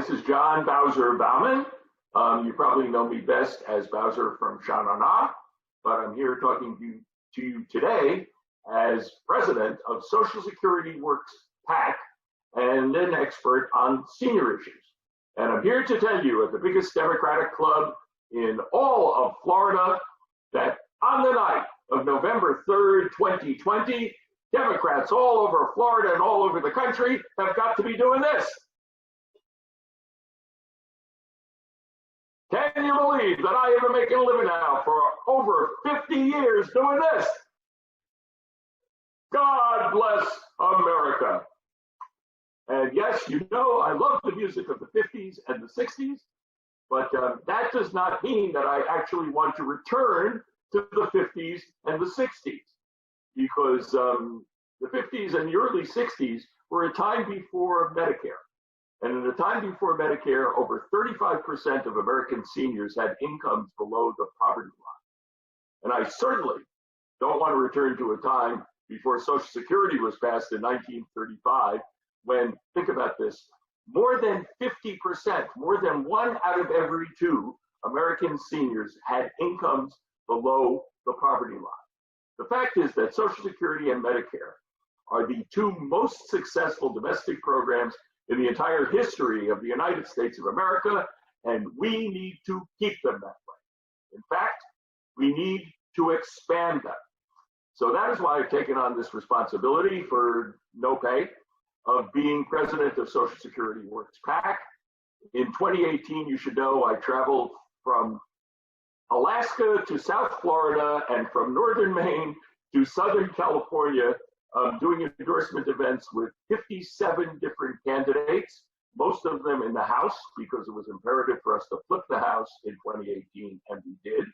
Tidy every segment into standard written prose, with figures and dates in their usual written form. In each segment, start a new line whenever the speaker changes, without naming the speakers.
this is Jon Bowzer Bauman. You probably know me best as Bowzer from Sha Na Na, but I'm here talking to you today as president of Social Security Works PAC and an expert on senior issues. And I'm here to tell you at the biggest Democratic club in all of Florida that on the night of November 3rd, 2020, Democrats all over Florida and all over the country have got to be doing this. Can you believe that I have been making a living now for over 50 years doing this? God bless America. And yes, you know, I love the music of the 50s and the 60s, but that does not mean that I actually want to return to the 50s and the 60s, because the 50s and the early 60s were a time before Medicare. And in a time before Medicare, over 35% of American seniors had incomes below the poverty line. And I certainly don't want to return to a time before Social Security was passed in 1935, when, think about this, more than 50%, more than 1 out of every 2 American seniors had incomes below the poverty line. The fact is that Social Security and Medicare are the 2 most successful domestic programs in the entire history of the United States of America, and we need to keep them that way. In fact, we need to expand them. So that is why I've taken on this responsibility for no pay of being president of Social Security Works PAC. In 2018, you should know, I traveled from Alaska to South Florida and from northern Maine to Southern California, doing endorsement events with 57 different candidates, most of them in the House, because it was imperative for us to flip the House in 2018, and we did.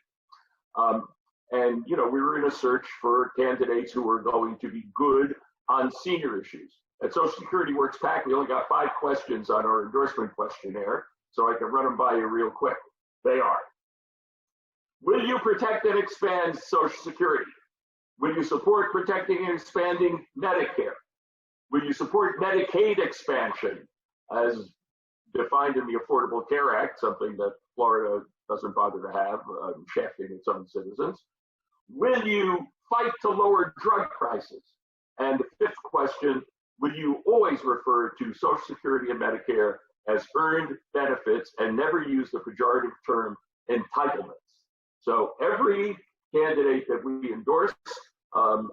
And, you know, we were in a search for candidates who were going to be good on senior issues. At Social Security Works PAC, we only got 5 questions on our endorsement questionnaire, so I can run them by you real quick. They are: will you protect and expand Social Security? Will you support protecting and expanding Medicare? Will you support Medicaid expansion as defined in the Affordable Care Act, something that Florida doesn't bother to have, shafting its own citizens? Will you fight to lower drug prices? And the 5th question, will you always refer to Social Security and Medicare as earned benefits and never use the pejorative term entitlements? So every candidate that we endorse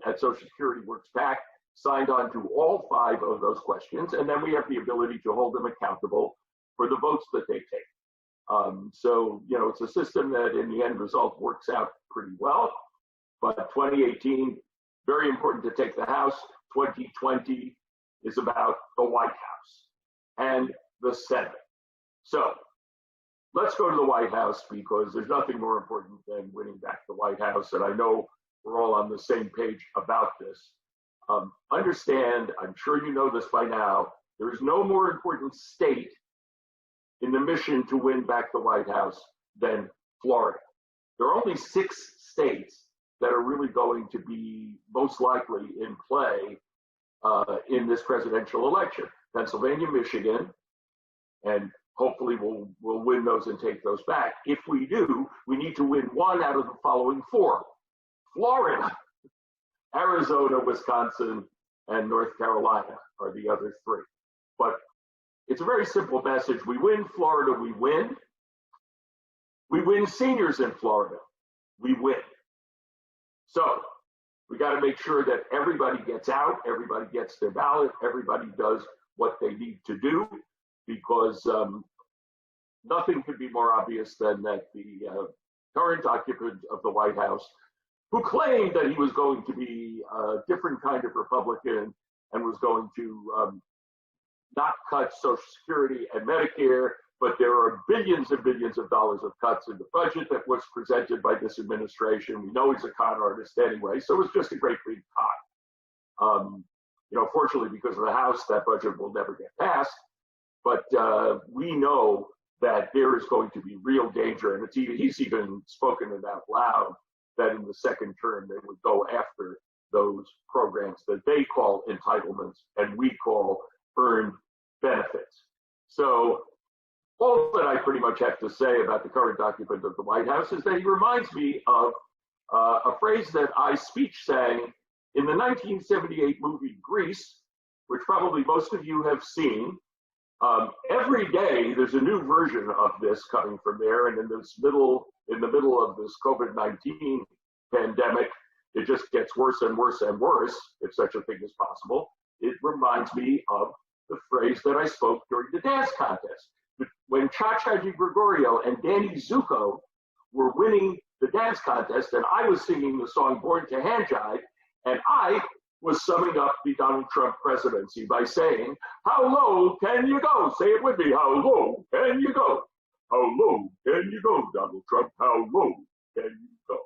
at Social Security Works PAC signed on to all 5 of those questions, and then we have the ability to hold them accountable for the votes that they take. So, you know, it's a system that in the end result works out pretty well, but 2018, very important to take the House. 2020 is about the White House and the Senate. So let's go to the White House, because there's nothing more important than winning back the White House, and I know we're all on the same page about this. Understand, I'm sure you know this by now, there is no more important state in the mission to win back the White House than Florida. There are only 6 states that are really going to be most likely in play in this presidential election: Pennsylvania, Michigan, and hopefully we'll win those and take those back. If we do, we need to win 1 out of the following 4. Florida, Arizona, Wisconsin, and North Carolina are the other 3. But it's a very simple message. We win Florida, we win. We win seniors in Florida, we win. So we got to make sure that everybody gets out, everybody gets their ballot, everybody does what they need to do, because nothing could be more obvious than that the current occupant of the White House, who claimed that he was going to be a different kind of Republican and was going to not cut Social Security and Medicare, but there are billions and billions of dollars of cuts in the budget that was presented by this administration. We know he's a con artist anyway, so it's just a great big con. You know, fortunately, because of the House, that budget will never get passed, but we know that there is going to be real danger, and he's even spoken it out loud, that in the second term they would go after those programs that they call entitlements and we call earned benefits. So all that I pretty much have to say about the current occupant of the White House is that he reminds me of a phrase that I speech sang in the 1978 movie Grease, which probably most of you have seen. Every day there's a new version of this coming from there, and in the middle of this COVID-19 pandemic, it just gets worse and worse and worse, if such a thing is possible. It reminds me of the phrase that I spoke during the dance contest. When Cha-Cha Di Gregorio and Danny Zuko were winning the dance contest, and I was singing the song Born to Hand Jive, and I was summing up the Donald Trump presidency by saying, how low can you go? Say it with me, how low can you go? How low can you go, Donald Trump? How low can you go?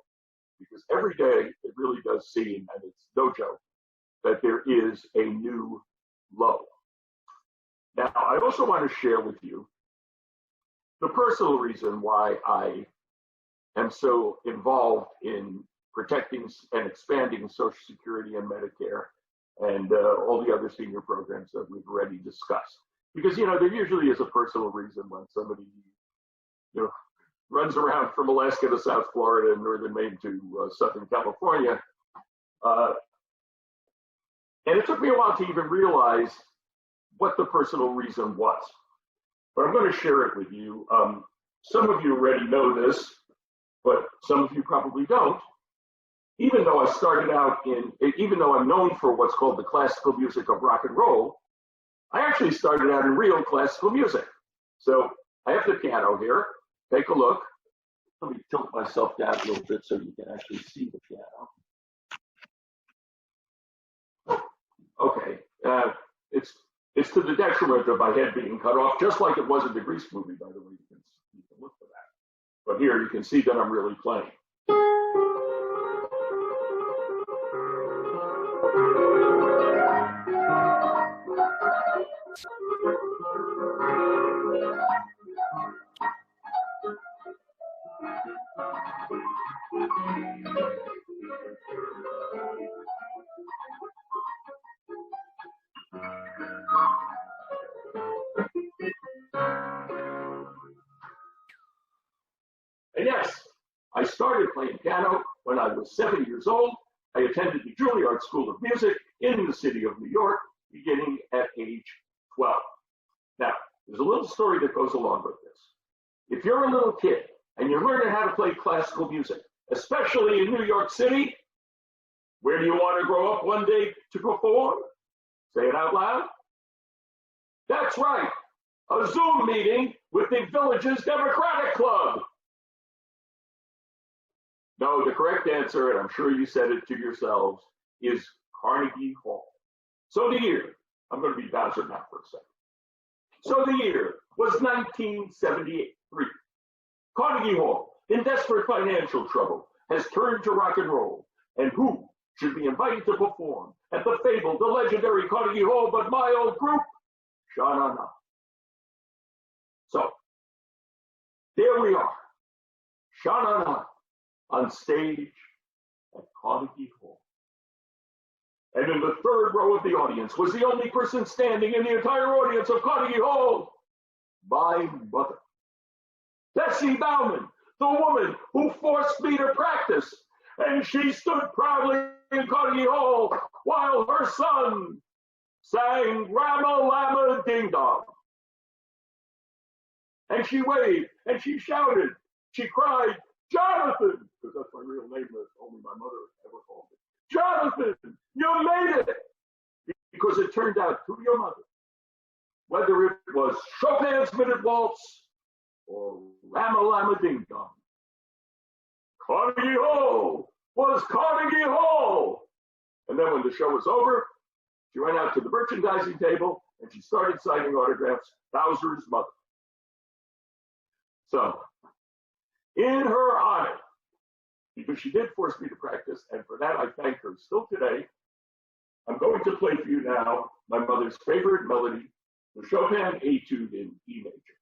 Because every day it really does seem, and it's no joke, that there is a new low. Now, I also want to share with you the personal reason why I am so involved in protecting and expanding Social Security and Medicare and all the other senior programs that we've already discussed. Because, there usually is a personal reason when somebody, runs around from Alaska to South Florida and northern Maine to Southern California. And it took me a while to even realize what the personal reason was. But I'm going to share it with you. Some of you already know this, but some of you probably don't. Even though I'm known for what's called the classical music of rock and roll, I actually started out in real classical music. So I have the piano here. Take a look. Let me tilt myself down a little bit so you can actually see the piano. Okay, it's to the detriment of my head being cut off, just like it was in the Grease movie, by the way. You can look for that. But here you can see that I'm really playing. And yes, I started playing piano when I was 7 years old. I attended the Juilliard School of Music in the city of New York, beginning at age 12. Now, there's a little story that goes along with this. If you're a little kid and you're learning how to play classical music, especially in New York City, where do you want to grow up one day to perform? Say it out loud. That's right, a Zoom meeting with the Village's Democratic Club. No, the correct answer, and I'm sure you said it to yourselves, is Carnegie Hall. So the year, I'm going to be Bowzer now for a second. So the year was 1973. Carnegie Hall, in desperate financial trouble, has turned to rock and roll. And who should be invited to perform at the fabled, the legendary Carnegie Hall but my old group, Sha Na Na. So, there we are, Sha Na Na, on stage at Carnegie Hall. And in the third row of the audience was the only person standing in the entire audience of Carnegie Hall, my mother. Bessie Bauman, the woman who forced me to practice. And she stood proudly in Carnegie Hall while her son sang Rama Lama Ding Dong. And she waved and she shouted, she cried, Jonathan, because that's my real name that only my mother ever called me. Jonathan, you made it! Because it turned out to your mother, whether it was Chopin's Minute Waltz or Rama Lama Ding Dong, Carnegie Hall was Carnegie Hall. And then when the show was over, she went out to the merchandising table and she started signing autographs, Bowzer's mother. So, in her honor, because she did force me to practice, and for that I thank her still today, I'm going to play for you now my mother's favorite melody, the Chopin Etude in E major.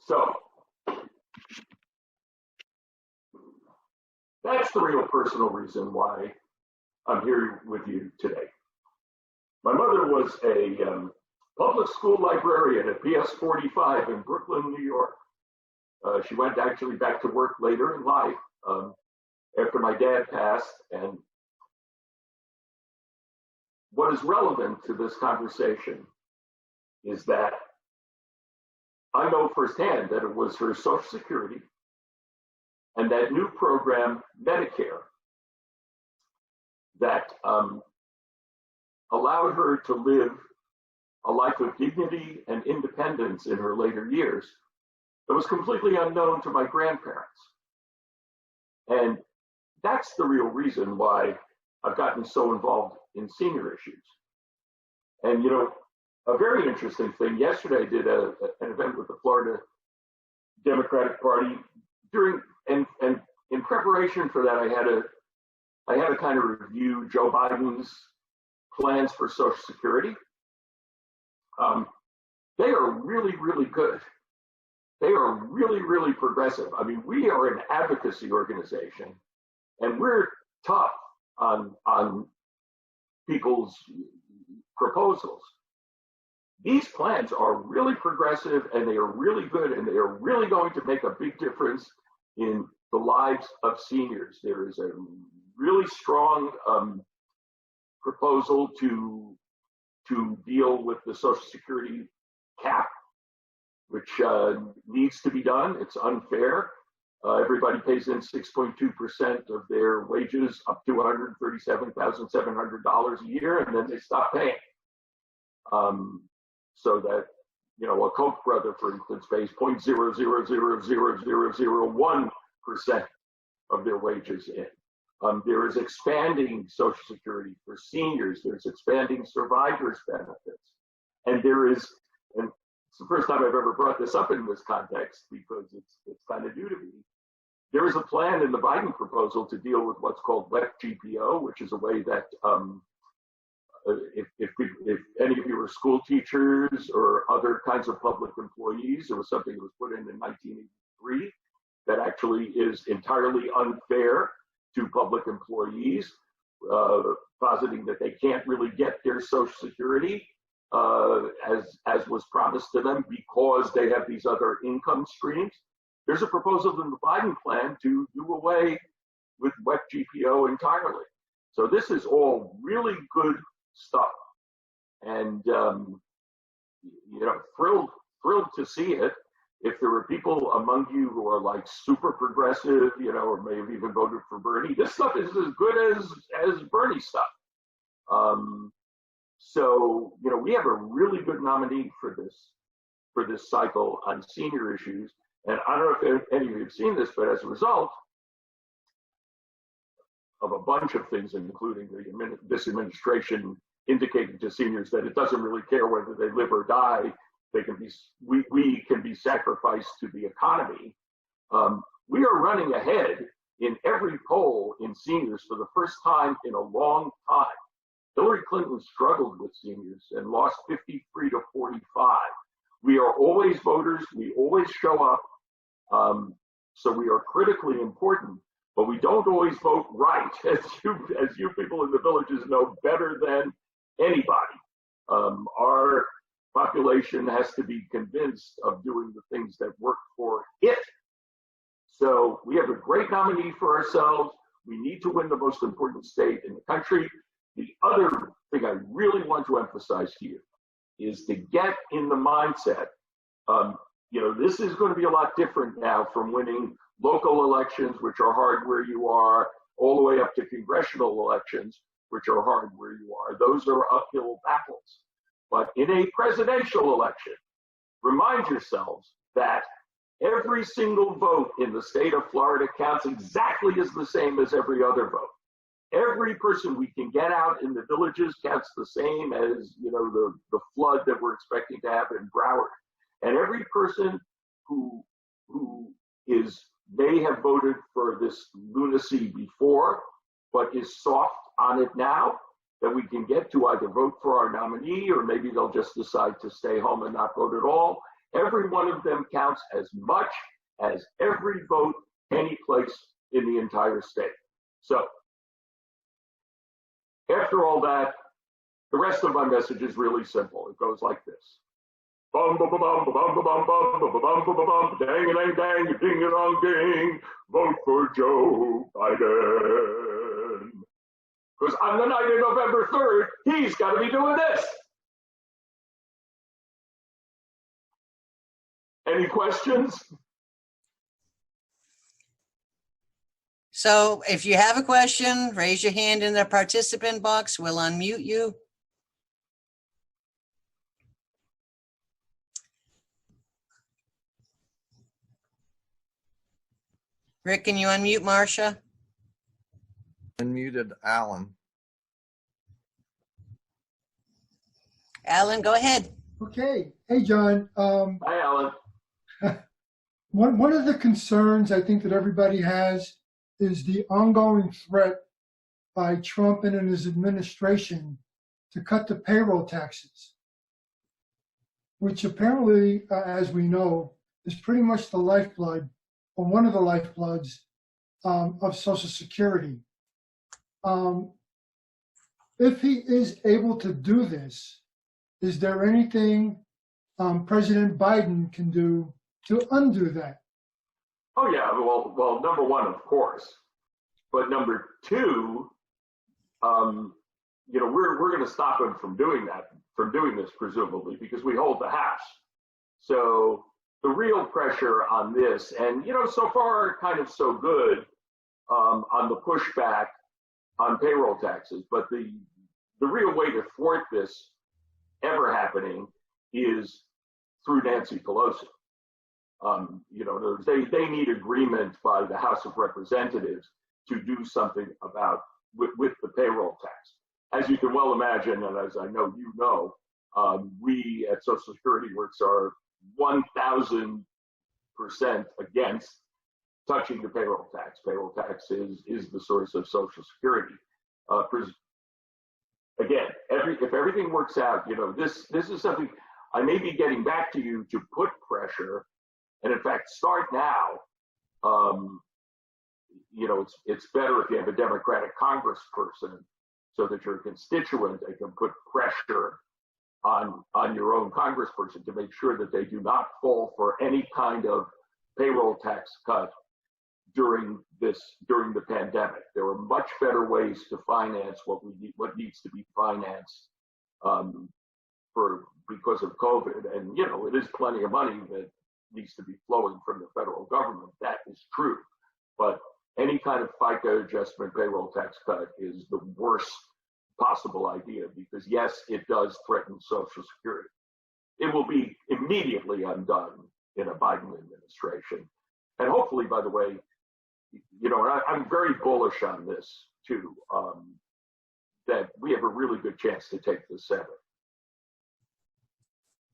So that's the real personal reason why I'm here with you today. My mother was a public school librarian at PS 45 in Brooklyn, New York. She went actually back to work later in life after my dad passed. And what is relevant to this conversation is that I know firsthand that it was her Social Security and that new program, Medicare, that allowed her to live a life of dignity and independence in her later years that was completely unknown to my grandparents. And that's the real reason why I've gotten so involved in senior issues. And, you know, a very interesting thing, yesterday I did an event with the Florida Democratic Party and in preparation for that, I had to kind of review Joe Biden's plans for Social Security. They are really, really good. They are really, really progressive. I mean, we are an advocacy organization, and we're tough on people's proposals. These plans are really progressive, and they are really good, and they are really going to make a big difference in the lives of seniors. There is a really strong proposal to deal with the Social Security cap, which needs to be done. It's unfair. Everybody pays in 6.2% of their wages up to $137,700 a year, and then they stop paying. So that, you know, a Koch brother, for instance, pays 0.0000001% of their wages in. There is expanding Social Security for seniors. There's expanding survivors benefits. And there is, and it's the first time I've ever brought this up in this context because it's kind of new to me. There is a plan in the Biden proposal to deal with what's called wet GPO, which is a way that if any of you are school teachers or other kinds of public employees, it was something that was put in 1983 that actually is entirely unfair to public employees, positing that they can't really get their Social Security as was promised to them because they have these other income streams. There's a proposal in the Biden plan to do away with wet GPO entirely. So this is all really good stuff, and you know, thrilled to see it. If there were people among you who are like super progressive, you know, or may have even voted for Bernie, this stuff is as good as Bernie stuff. So, you know, we have a really good nominee for this cycle on senior issues. And I don't know if any of you have seen this, but as a result of a bunch of things, including this administration indicating to seniors that it doesn't really care whether they live or die, we can be sacrificed to the economy. We are running ahead in every poll in seniors for the first time in a long time. Hillary Clinton struggled with seniors and lost 53 to 45. We are always voters. We always show up. So we are critically important, but we don't always vote right, as you people in the villages know better than anybody. Our population has to be convinced of doing the things that work for it. So we have a great nominee for ourselves. We need to win the most important state in the country. The other thing I really want to emphasize to you is to get in the mindset. This is going to be a lot different now from winning local elections, which are hard where you are, all the way up to congressional elections, which are hard where you are. Those are uphill battles. But in a presidential election, remind yourselves that every single vote in the state of Florida counts exactly as the same as every other vote. Every person we can get out in the villages counts the same as, the flood that we're expecting to have in Broward. And every person who may have voted for this lunacy before, but is soft on it now, that we can get to either vote for our nominee, or maybe they'll just decide to stay home and not vote at all. Every one of them counts as much as every vote any place in the entire state. So, after all that, the rest of my message is really simple. It goes like this. Bum bum bum bum bum bum bum bum bum bum bum bum dang dang dang ding a dong ding. Vote for Joe Biden. Because on the night of November 3rd, he's got to be doing this. Any questions?
So if you have a question, raise your hand in the participant box. We'll unmute you. Rick, can you unmute Marcia?
Unmuted Alan.
Alan, go ahead.
Okay. Hey, John.
Hi, Alan.
One of the concerns I think that everybody has is the ongoing threat by Trump and his administration to cut the payroll taxes, which apparently, as we know, is pretty much the lifeblood, or one of the lifebloods of Social Security. If he is able to do this, is there anything President Biden can do to undo that?
Oh yeah, well, number one, of course, but number two, we're going to stop him from doing this, presumably, because we hold the House. So the real pressure on this, and so far, kind of so good on the pushback on payroll taxes, but the real way to thwart this ever happening is through Nancy Pelosi. They need agreement by the House of Representatives to do something about with the payroll tax. As you can well imagine, and as I know you know, we at Social Security Works are 1,000% against touching the payroll tax. Payroll tax is the source of Social Security. Again, if everything works out, this is something I may be getting back to you to put pressure, and in fact start now. It's better if you have a Democratic congressperson so that your constituent, they can put pressure on your own congressperson to make sure that they do not fall for any kind of payroll tax cut during the pandemic. There are much better ways to finance what needs to be financed because of COVID, and it is plenty of money that needs to be flowing from the federal government. That is true, but any kind of FICA adjustment payroll tax cut is the worst possible idea, because yes, it does threaten Social Security. It will be immediately undone in a Biden administration, and hopefully, by the way, I'm very bullish on this too, that we have a really good chance to take the Senate.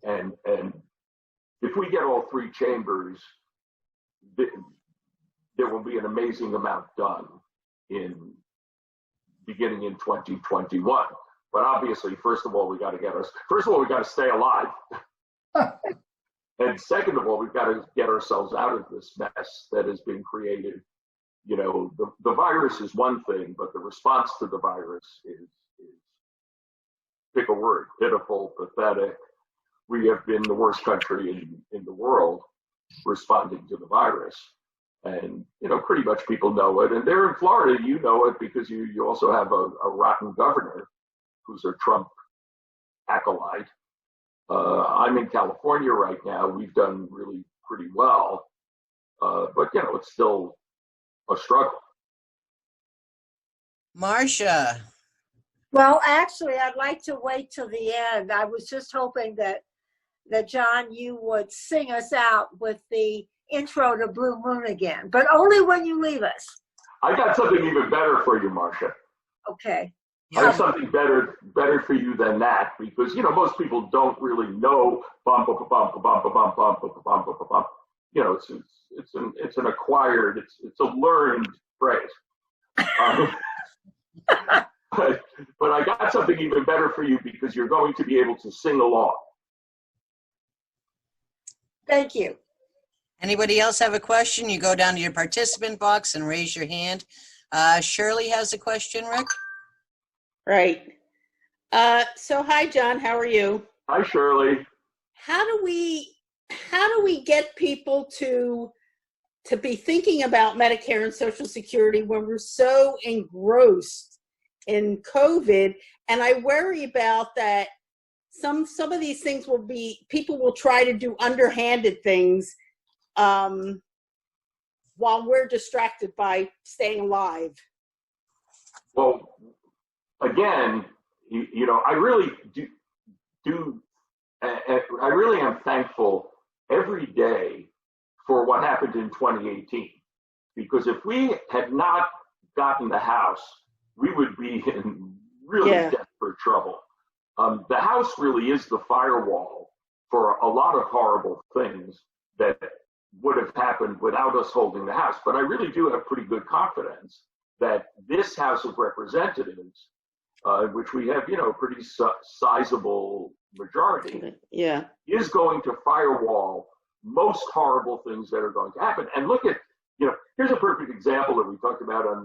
And if we get all three chambers, there will be an amazing amount done beginning in 2021. But obviously, first of all, we got to stay alive. And second of all, we've got to get ourselves out of this mess that has been created. The virus is one thing, but the response to the virus pick a word, pitiful, pathetic. We have been the worst country in the world responding to the virus. And, pretty much people know it. And there in Florida, you know it because you also have a rotten governor who's a Trump acolyte. I'm in California right now. We've done really pretty well. But, it's still a struggle.
Marcia.
Well, actually, I'd like to wait till the end. I was just hoping that Jon, you would sing us out with the intro to Blue Moon again, but only when you leave us.
I got something even better for you, Marcia.
Okay.
I have something better for you than that because most people don't really know bump bump bump bump bump bump bump bump bump. It's an acquired, it's a learned phrase. But I got something even better for you because you're going to be able to sing along.
Thank you.
Anybody else have a question? You go down to your participant box and raise your hand. Shirley has a question, Rick.
Right. So hi, Jon. How are you?
Hi, Shirley.
How do we get people to be thinking about Medicare and Social Security when we're so engrossed in COVID? And I worry about that. Some of these things people will try to do underhanded things while we're distracted by staying alive.
Well, again, I really I really am thankful every day for what happened in 2018, because if we had not gotten the House, we would be in really desperate trouble. The House really is the firewall for a lot of horrible things that would have happened without us holding the House. But I really do have pretty good confidence that this House of Representatives, which we have, pretty sizable majority, is going to firewall most horrible things that are going to happen. And look at, here's a perfect example that we talked about on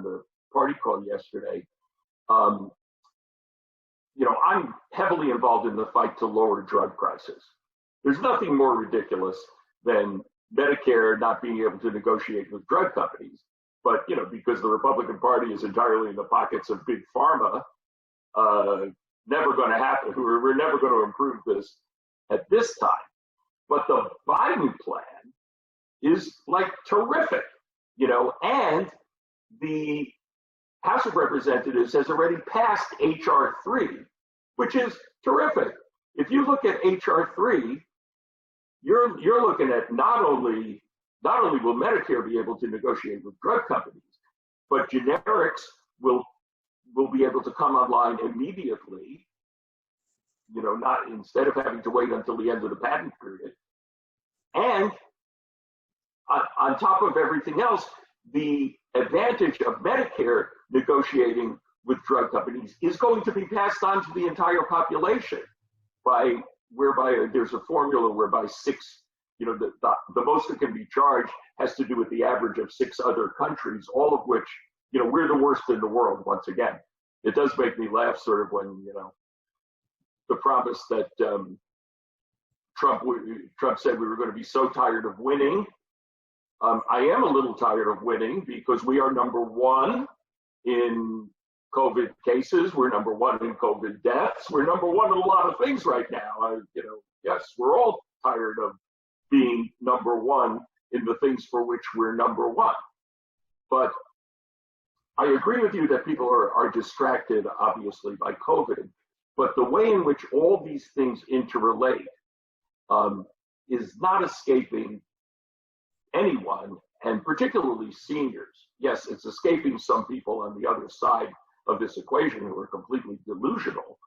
the party call yesterday. I'm heavily involved in the fight to lower drug prices. There's nothing more ridiculous than Medicare not being able to negotiate with drug companies. But, because the Republican Party is entirely in the pockets of big pharma, never going to happen. We're never going to improve this at this time. But the Biden plan is terrific, and the House of Representatives has already passed H.R. 3, which is terrific. If you look at H.R. 3, you're looking at not only will Medicare be able to negotiate with drug companies, but generics will be able to come online immediately, not instead of having to wait until the end of the patent period. And on top of everything else, the advantage of Medicare negotiating with drug companies is going to be passed on to the entire population whereby there's a formula whereby the most that can be charged has to do with the average of 6 other countries, all of which, we're the worst in the world once again. It does make me laugh sort of when, the promise that Trump said we were going to be so tired of winning. I am a little tired of winning because we are number 1 in COVID cases. We're number 1 in COVID deaths. We're number 1 in a lot of things right now. Yes, we're all tired of being number 1 in the things for which we're number 1. But I agree with you that people are distracted, obviously, by COVID. But the way in which all these things interrelate is not escaping anyone, and particularly seniors. Yes, it's escaping some people on the other side of this equation who are completely delusional,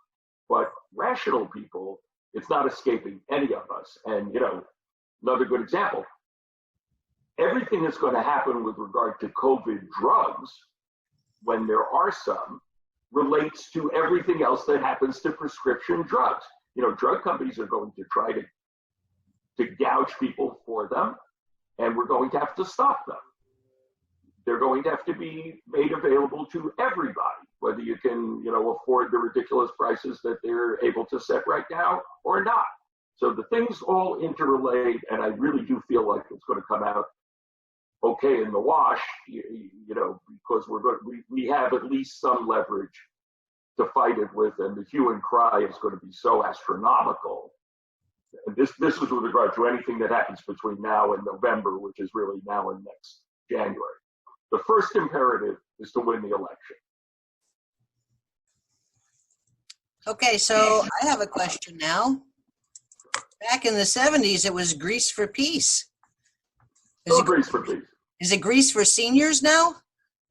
but rational people, it's not escaping any of us. And, another good example, everything that's going to happen with regard to COVID drugs, when there are some, relates to everything else that happens to prescription drugs. Drug companies are going to try to gouge people for them, and we're going to have to stop them. They're going to have to be made available to everybody, whether you can, afford the ridiculous prices that they're able to set right now or not. So the things all interrelate, and I really do feel like it's going to come out okay in the wash, because we have at least some leverage to fight it with, and the hue and cry is going to be so astronomical. And this is with regard to anything that happens between now and November, which is really now and next January. The first imperative is to win the election.
Okay, so I have a question now. Back in the 70s, it was Greece for Peace.
Still Greece for Peace.
Is it Greece for seniors now?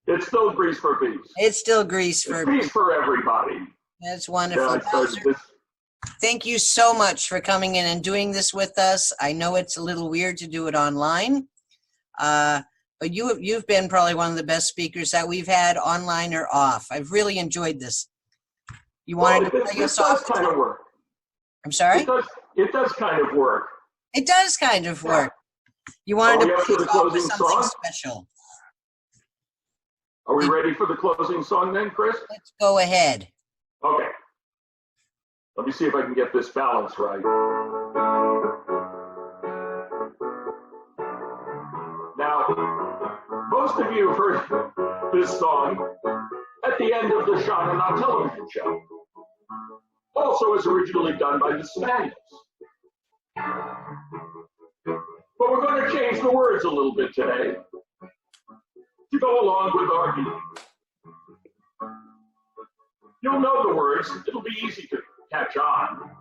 It's still Greece for Peace.
It's still Greece for
peace for everybody.
That's wonderful. Thank you so much for coming in and doing this with us. I know it's a little weird to do it online, but you've been probably one of the best speakers that we've had online or off. I've really enjoyed this. You wanted to play us off?
It does kind of work.
I'm sorry?
It does kind of work.
It does kind of work. You wanted to play us off with something
song?
special.
Are we ready for the closing song then, Chris?
Let's go ahead.
Okay. Let me see if I can get this balance right. Now, most of you have heard this song at the end of the Sha Na Na television show. Also was originally done by the Spaniards. But we're going to change the words a little bit today to go along with our meaning. You'll know the words. It'll be easy to catch on.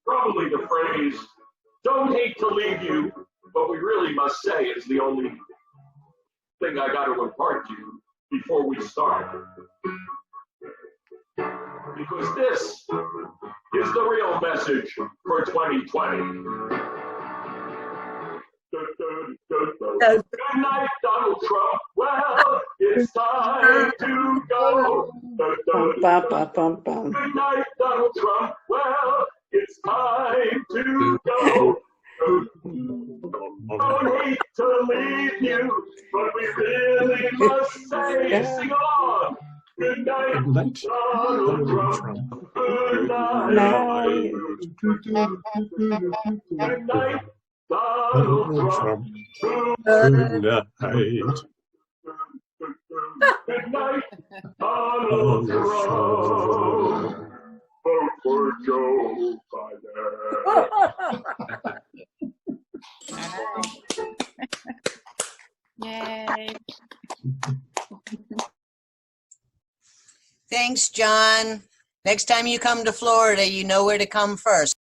Probably the phrase, "Don't hate to leave you, but we really must say," is the only thing I got to impart to you before we start. Because this is the real message for 2020. Good night, Donald Trump. Well, it's time to go. Good night, Donald Trump. Well, it's time to go. Don't hate to leave you, but we really must say, sing along. Good night, Donald Trump. Good night. Good night, Donald Trump.
Good night.
Good night, Donald Trump. Vote for Joe Biden.
Yay.
Thanks, John. Next time you come to Florida, you know where to come first.